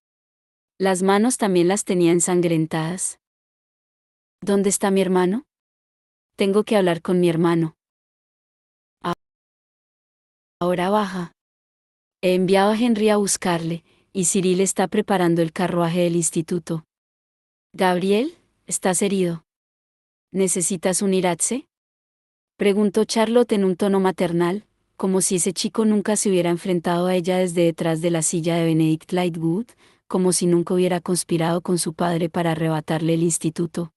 Las manos también las tenía ensangrentadas. ¿Dónde está mi hermano? Tengo que hablar con mi hermano. Ahora baja. He enviado a Henry a buscarle, y Cyril está preparando el carruaje del instituto. Gabriel, ¿estás herido? ¿Necesitas un iratse? Preguntó Charlotte en un tono maternal, como si ese chico nunca se hubiera enfrentado a ella desde detrás de la silla de Benedict Lightwood, como si nunca hubiera conspirado con su padre para arrebatarle el instituto.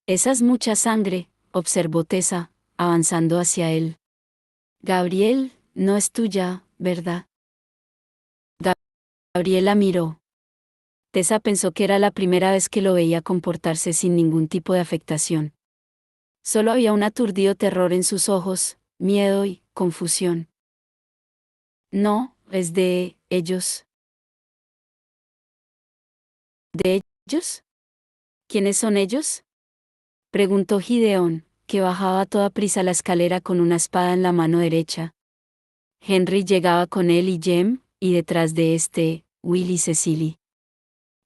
Esa es mucha sangre, observó Tessa, avanzando hacia él. Gabriel, no es tuya, ¿verdad? Gabriel la miró. Tessa pensó que era la primera vez que lo veía comportarse sin ningún tipo de afectación. Solo había un aturdido terror en sus ojos, miedo y confusión. No, es de ellos. ¿De ellos? ¿Quiénes son ellos? Preguntó Gideón, que bajaba a toda prisa la escalera con una espada en la mano derecha. Henry llegaba con él y Jem, y detrás de Will y Cecily.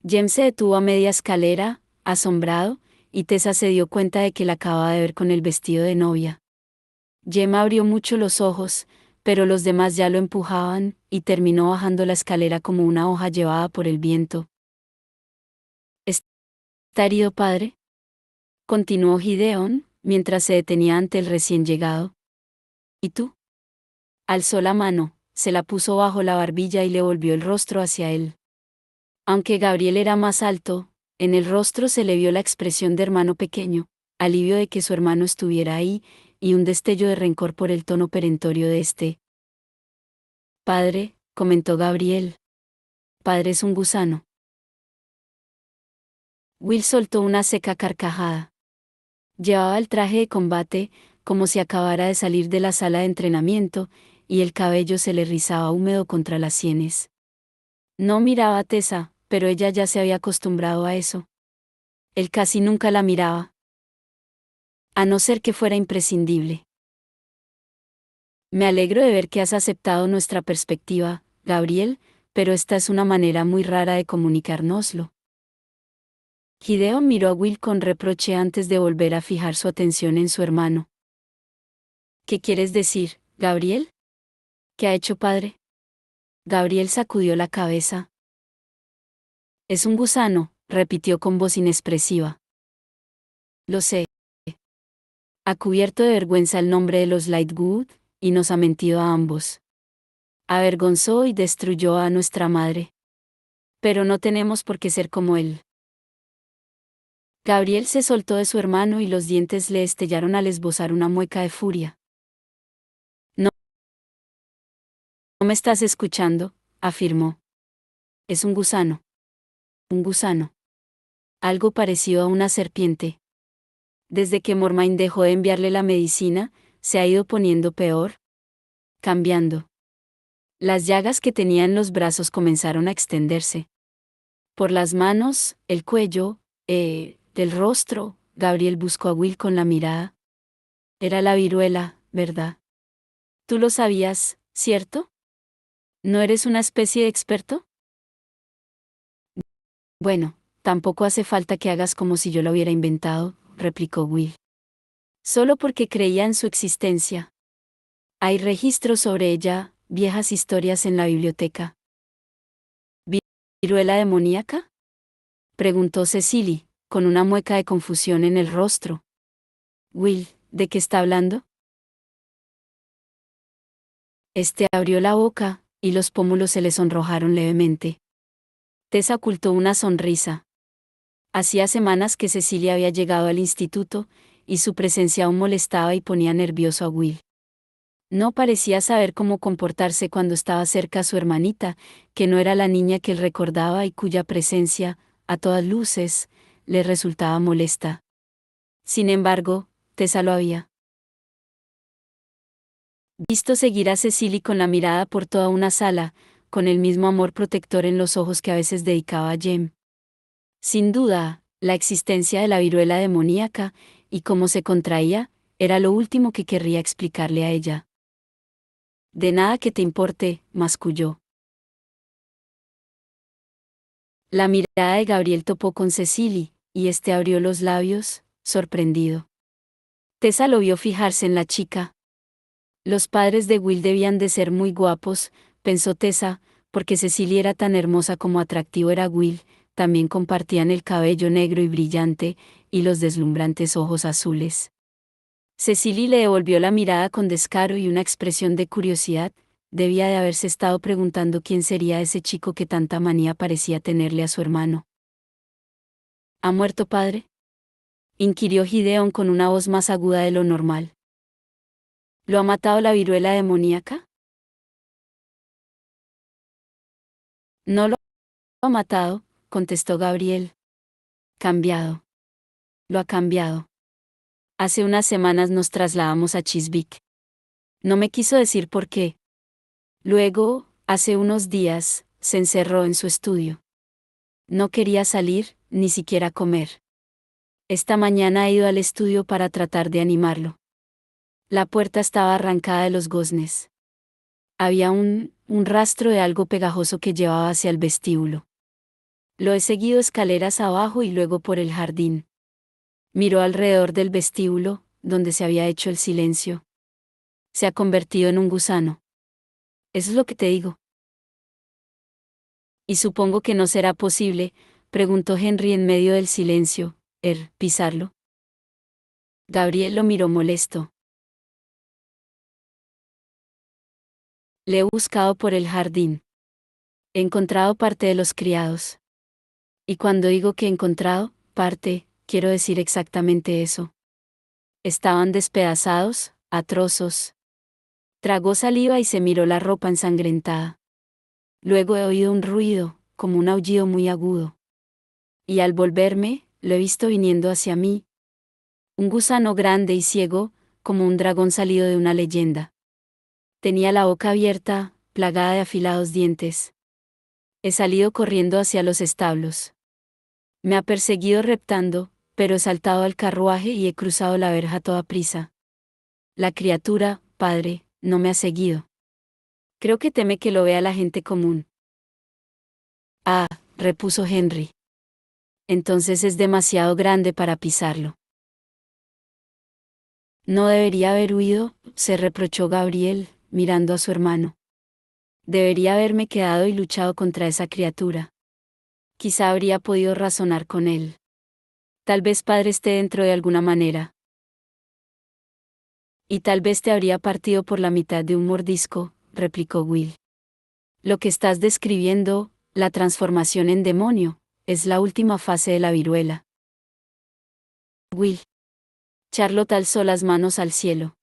Jem se detuvo a media escalera, asombrado, y Tessa se dio cuenta de que la acababa de ver con el vestido de novia. Jem abrió mucho los ojos, pero los demás ya lo empujaban, y terminó bajando la escalera como una hoja llevada por el viento. ¿Está herido, padre?, continuó Gideón, mientras se detenía ante el recién llegado. ¿Y tú? Alzó la mano, se la puso bajo la barbilla y le volvió el rostro hacia él. Aunque Gabriel era más alto, en el rostro se le vio la expresión de hermano pequeño, alivio de que su hermano estuviera ahí, y un destello de rencor por el tono perentorio de este. Padre, comentó Gabriel. Padre es un gusano. Will soltó una seca carcajada. Llevaba el traje de combate, como si acabara de salir de la sala de entrenamiento, y el cabello se le rizaba húmedo contra las sienes. No miraba a Tessa, pero ella ya se había acostumbrado a eso. Él casi nunca la miraba. A no ser que fuera imprescindible. Me alegro de ver que has aceptado nuestra perspectiva, Gabriel, pero esta es una manera muy rara de comunicárnoslo. Gideon miró a Will con reproche antes de volver a fijar su atención en su hermano. ¿Qué quieres decir, Gabriel? ¿Qué ha hecho padre? Gabriel sacudió la cabeza. Es un gusano, repitió con voz inexpresiva. Lo sé. Ha cubierto de vergüenza el nombre de los Lightwood, y nos ha mentido a ambos. Avergonzó y destruyó a nuestra madre. Pero no tenemos por qué ser como él. Gabriel se soltó de su hermano y los dientes le estellaron al esbozar una mueca de furia. No me estás escuchando, afirmó. Es un gusano. Un gusano. Algo parecido a una serpiente. Desde que Mormain dejó de enviarle la medicina, se ha ido poniendo peor. Cambiando. Las llagas que tenía en los brazos comenzaron a extenderse. Por las manos, el cuello, del rostro, Gabriel buscó a Will con la mirada. Era la viruela, ¿verdad? Tú lo sabías, ¿cierto? ¿No eres una especie de experto? Bueno, tampoco hace falta que hagas como si yo lo hubiera inventado, replicó Will. Solo porque creía en su existencia. Hay registros sobre ella, viejas historias en la biblioteca. ¿Viruela demoníaca?, preguntó Cecily, con una mueca de confusión en el rostro. Will, ¿de qué está hablando? Abrió la boca, y los pómulos se le sonrojaron levemente. Tessa ocultó una sonrisa. Hacía semanas que Cecilia había llegado al instituto, y su presencia aún molestaba y ponía nervioso a Will. No parecía saber cómo comportarse cuando estaba cerca a su hermanita, que no era la niña que él recordaba y cuya presencia, a todas luces, le resultaba molesta. Sin embargo, Tessa lo había visto seguir a Cecily con la mirada por toda una sala, con el mismo amor protector en los ojos que a veces dedicaba a Jem. Sin duda, la existencia de la viruela demoníaca, y cómo se contraía, era lo último que querría explicarle a ella. De nada que te importe, masculló. La mirada de Gabriel topó con Cecily, y abrió los labios, sorprendido. Tessa lo vio fijarse en la chica. Los padres de Will debían de ser muy guapos, pensó Tessa, porque Cecily era tan hermosa como atractivo era Will. También compartían el cabello negro y brillante, y los deslumbrantes ojos azules. Cecily le devolvió la mirada con descaro y una expresión de curiosidad, Debía de haberse estado preguntando quién sería ese chico que tanta manía parecía tenerle a su hermano. ¿Ha muerto padre?, inquirió Gideon con una voz más aguda de lo normal. ¿Lo ha matado la viruela demoníaca? No lo ha matado, contestó Gabriel. Cambiado. Lo ha cambiado. Hace unas semanas nos trasladamos a Chiswick. No me quiso decir por qué. Luego, hace unos días, se encerró en su estudio. No quería salir, ni siquiera comer. Esta mañana ha ido al estudio para tratar de animarlo. La puerta estaba arrancada de los goznes. Había un rastro de algo pegajoso que llevaba hacia el vestíbulo. Lo he seguido escaleras abajo y luego por el jardín. Miró alrededor del vestíbulo, donde se había hecho el silencio. Se ha convertido en un gusano. Eso es lo que te digo. Y supongo que no será posible, preguntó Henry en medio del silencio, pisarlo. Gabriel lo miró molesto. Le he buscado por el jardín. He encontrado parte de los criados. Y cuando digo que he encontrado parte, quiero decir exactamente eso. Estaban despedazados, a trozos. Tragó saliva y se miró la ropa ensangrentada. Luego he oído un ruido, como un aullido muy agudo. Y al volverme, lo he visto viniendo hacia mí. Un gusano grande y ciego, como un dragón salido de una leyenda. Tenía la boca abierta, plagada de afilados dientes. He salido corriendo hacia los establos. Me ha perseguido reptando, pero he saltado al carruaje y he cruzado la verja a toda prisa. La criatura, padre, no me ha seguido. Creo que teme que lo vea la gente común. Ah, repuso Henry. Entonces es demasiado grande para pisarlo. No debería haber huido, se reprochó Gabriel, mirando a su hermano. Debería haberme quedado y luchado contra esa criatura. Quizá habría podido razonar con él. Tal vez padre esté dentro de alguna manera. Y tal vez te habría partido por la mitad de un mordisco, replicó Will. Lo que estás describiendo, la transformación en demonio, es la última fase de la viruela. Will. Charlotte alzó las manos al cielo.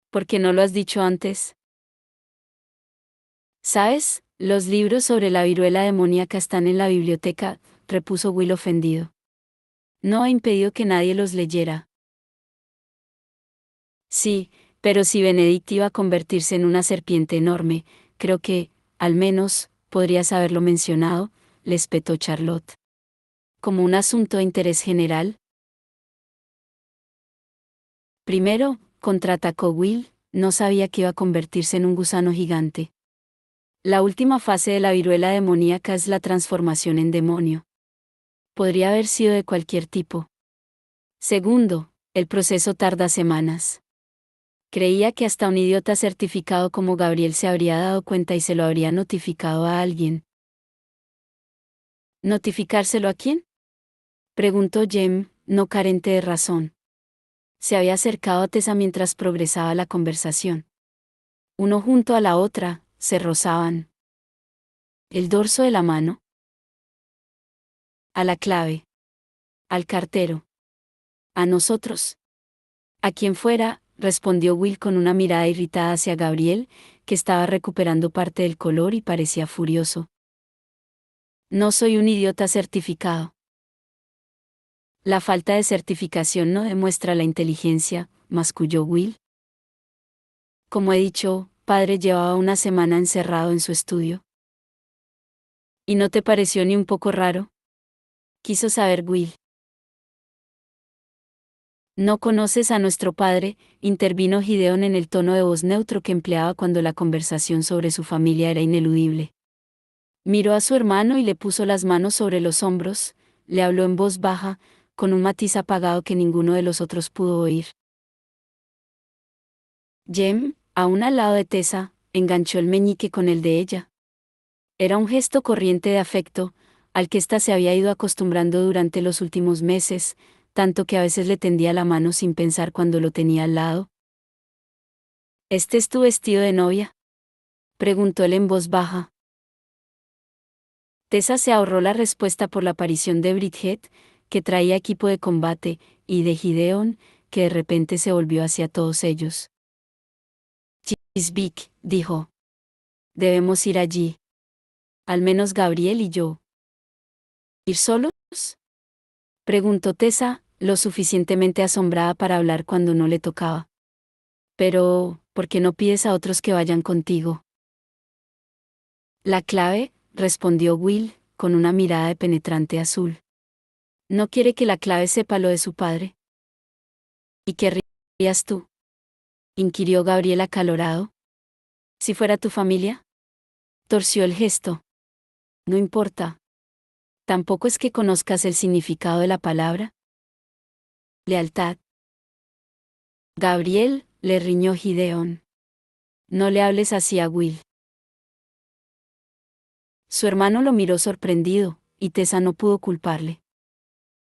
¿Por qué no lo has dicho antes? ¿Sabes? Los libros sobre la viruela demoníaca están en la biblioteca, repuso Will ofendido. No ha impedido que nadie los leyera. Sí, pero si Benedict iba a convertirse en una serpiente enorme, creo que, al menos, podrías haberlo mencionado, le espetó Charlotte. Como un asunto de interés general. Primero, contraatacó Will, no sabía que iba a convertirse en un gusano gigante. La última fase de la viruela demoníaca es la transformación en demonio. Podría haber sido de cualquier tipo. Segundo, el proceso tarda semanas. Creía que hasta un idiota certificado como Gabriel se habría dado cuenta y se lo habría notificado a alguien. ¿Notificárselo a quién?, preguntó Jem, no carente de razón. Se había acercado a Tessa mientras progresaba la conversación. Uno junto a la otra, se rozaban. ¿El dorso de la mano? A la clave. Al cartero. A nosotros. A quien fuera, respondió Will con una mirada irritada hacia Gabriel, que estaba recuperando parte del color y parecía furioso. No soy un idiota certificado. La falta de certificación no demuestra la inteligencia, masculló Will. Como he dicho, padre llevaba una semana encerrado en su estudio. ¿Y no te pareció ni un poco raro?, quiso saber Will. No conoces a nuestro padre, intervino Gideon en el tono de voz neutro que empleaba cuando la conversación sobre su familia era ineludible. Miró a su hermano y le puso las manos sobre los hombros, le habló en voz baja, con un matiz apagado que ninguno de los otros pudo oír. Jem, aún al lado de Tessa, enganchó el meñique con el de ella. Era un gesto corriente de afecto, al que ésta se había ido acostumbrando durante los últimos meses, tanto que a veces le tendía la mano sin pensar cuando lo tenía al lado. ¿Este es tu vestido de novia?, Preguntó él en voz baja. Tessa se ahorró la respuesta por la aparición de Bridget, que traía equipo de combate, y de Gideon, que de repente se volvió hacia todos ellos. Chisvik, dijo. Debemos ir allí. Al menos Gabriel y yo. ¿Ir solos? Preguntó Tessa, lo suficientemente asombrada para hablar cuando no le tocaba. Pero, ¿por qué no pides a otros que vayan contigo? La clave, respondió Will, con una mirada de penetrante azul. ¿No quiere que la clave sepa lo de su padre? ¿Y qué querrías tú? Inquirió Gabriel acalorado. ¿Si fuera tu familia? Torció el gesto. No importa. ¿Tampoco es que conozcas el significado de la palabra? Lealtad. Gabriel, le riñó Gideon. No le hables así a Will. Su hermano lo miró sorprendido, y Tessa no pudo culparle.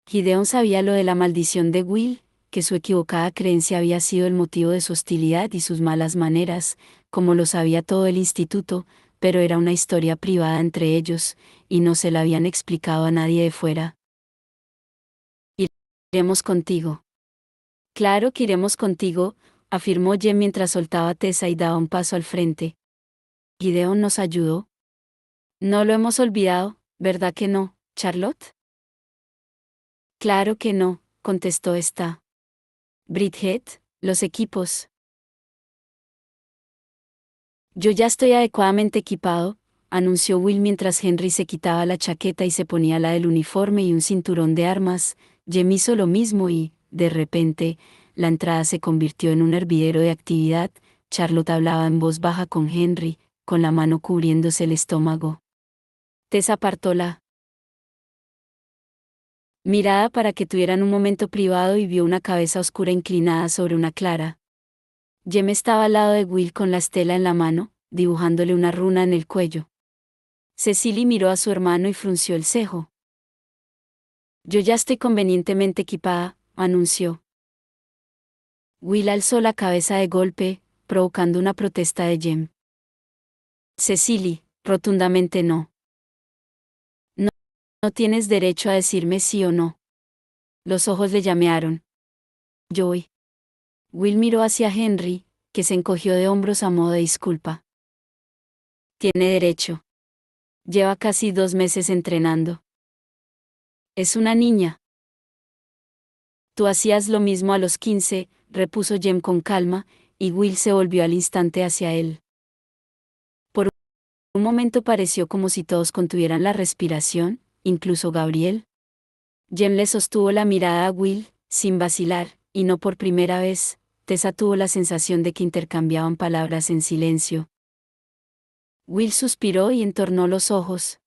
Gideon sabía lo de la maldición de Will, que su equivocada creencia había sido el motivo de su hostilidad y sus malas maneras, como lo sabía todo el instituto, pero era una historia privada entre ellos, y no se la habían explicado a nadie de fuera. Iremos contigo. Claro que iremos contigo, afirmó Jem mientras soltaba a Tessa y daba un paso al frente. Gideon nos ayudó. No lo hemos olvidado, ¿verdad que no, Charlotte? Claro que no, contestó esta. Bridget, los equipos. Yo ya estoy adecuadamente equipado, anunció Will mientras Henry se quitaba la chaqueta y se ponía la del uniforme y un cinturón de armas. Jem hizo lo mismo y, de repente, la entrada se convirtió en un hervidero de actividad. Charlotte hablaba en voz baja con Henry, con la mano cubriéndose el estómago. Tessa apartó la mirada para que tuvieran un momento privado y vio una cabeza oscura inclinada sobre una clara. Jem estaba al lado de Will con la estela en la mano, dibujándole una runa en el cuello. Cecily miró a su hermano y frunció el cejo. Yo ya estoy convenientemente equipada, anunció. Will alzó la cabeza de golpe, provocando una protesta de Jem. Cecily, rotundamente no. No tienes derecho a decirme sí o no. Los ojos le llamearon. Yo voy. Will miró hacia Henry, que se encogió de hombros a modo de disculpa. Tiene derecho. Lleva casi 2 meses entrenando. Es una niña. Tú hacías lo mismo a los 15, repuso Jem con calma, y Will se volvió al instante hacia él. Por un momento pareció como si todos contuvieran la respiración, incluso Gabriel. Jem le sostuvo la mirada a Will, sin vacilar, y no por primera vez, Tessa tuvo la sensación de que intercambiaban palabras en silencio. Will suspiró y entornó los ojos.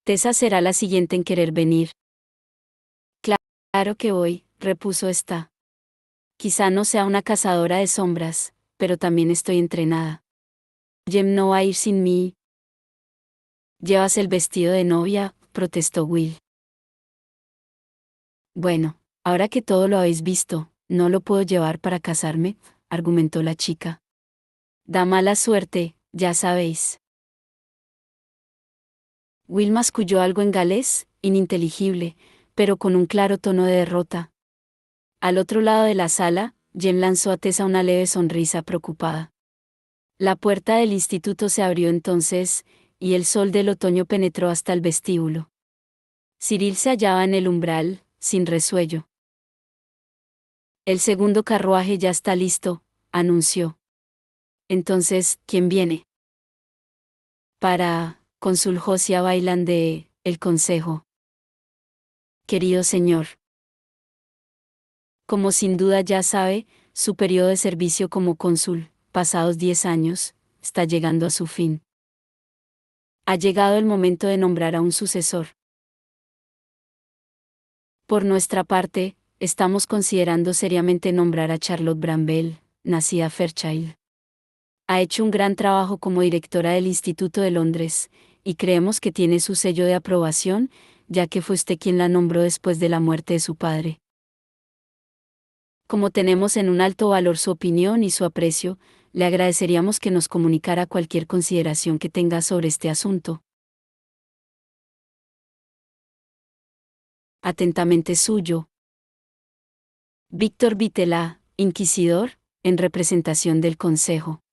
Tessa será la siguiente en querer venir. Claro que voy, repuso esta. Quizá no sea una cazadora de sombras, pero también estoy entrenada. Jem no va a ir sin mí. ¿Llevas el vestido de novia?, protestó Will. Bueno, ahora que todo lo habéis visto, no lo puedo llevar para casarme, argumentó la chica. Da mala suerte, ya sabéis. Will masculló algo en galés, ininteligible, pero con un claro tono de derrota. Al otro lado de la sala, Jem lanzó a Tessa una leve sonrisa preocupada. La puerta del instituto se abrió entonces, y el sol del otoño penetró hasta el vestíbulo. Cyril se hallaba en el umbral, sin resuello. El segundo carruaje ya está listo, anunció. Entonces, ¿quién viene? Para, cónsul Josiah Bailan de, el Consejo. Querido señor. Como sin duda ya sabe, su periodo de servicio como cónsul, pasados 10 años, está llegando a su fin. Ha llegado el momento de nombrar a un sucesor. Por nuestra parte, estamos considerando seriamente nombrar a Charlotte Bramwell, nacida Fairchild. Ha hecho un gran trabajo como directora del Instituto de Londres, y creemos que tiene su sello de aprobación, ya que fue usted quien la nombró después de la muerte de su padre. Como tenemos en un alto valor su opinión y su aprecio, Le agradeceríamos que nos comunicara cualquier consideración que tenga sobre este asunto. Atentamente suyo. Víctor Vitela, Inquisidor, en representación del Consejo.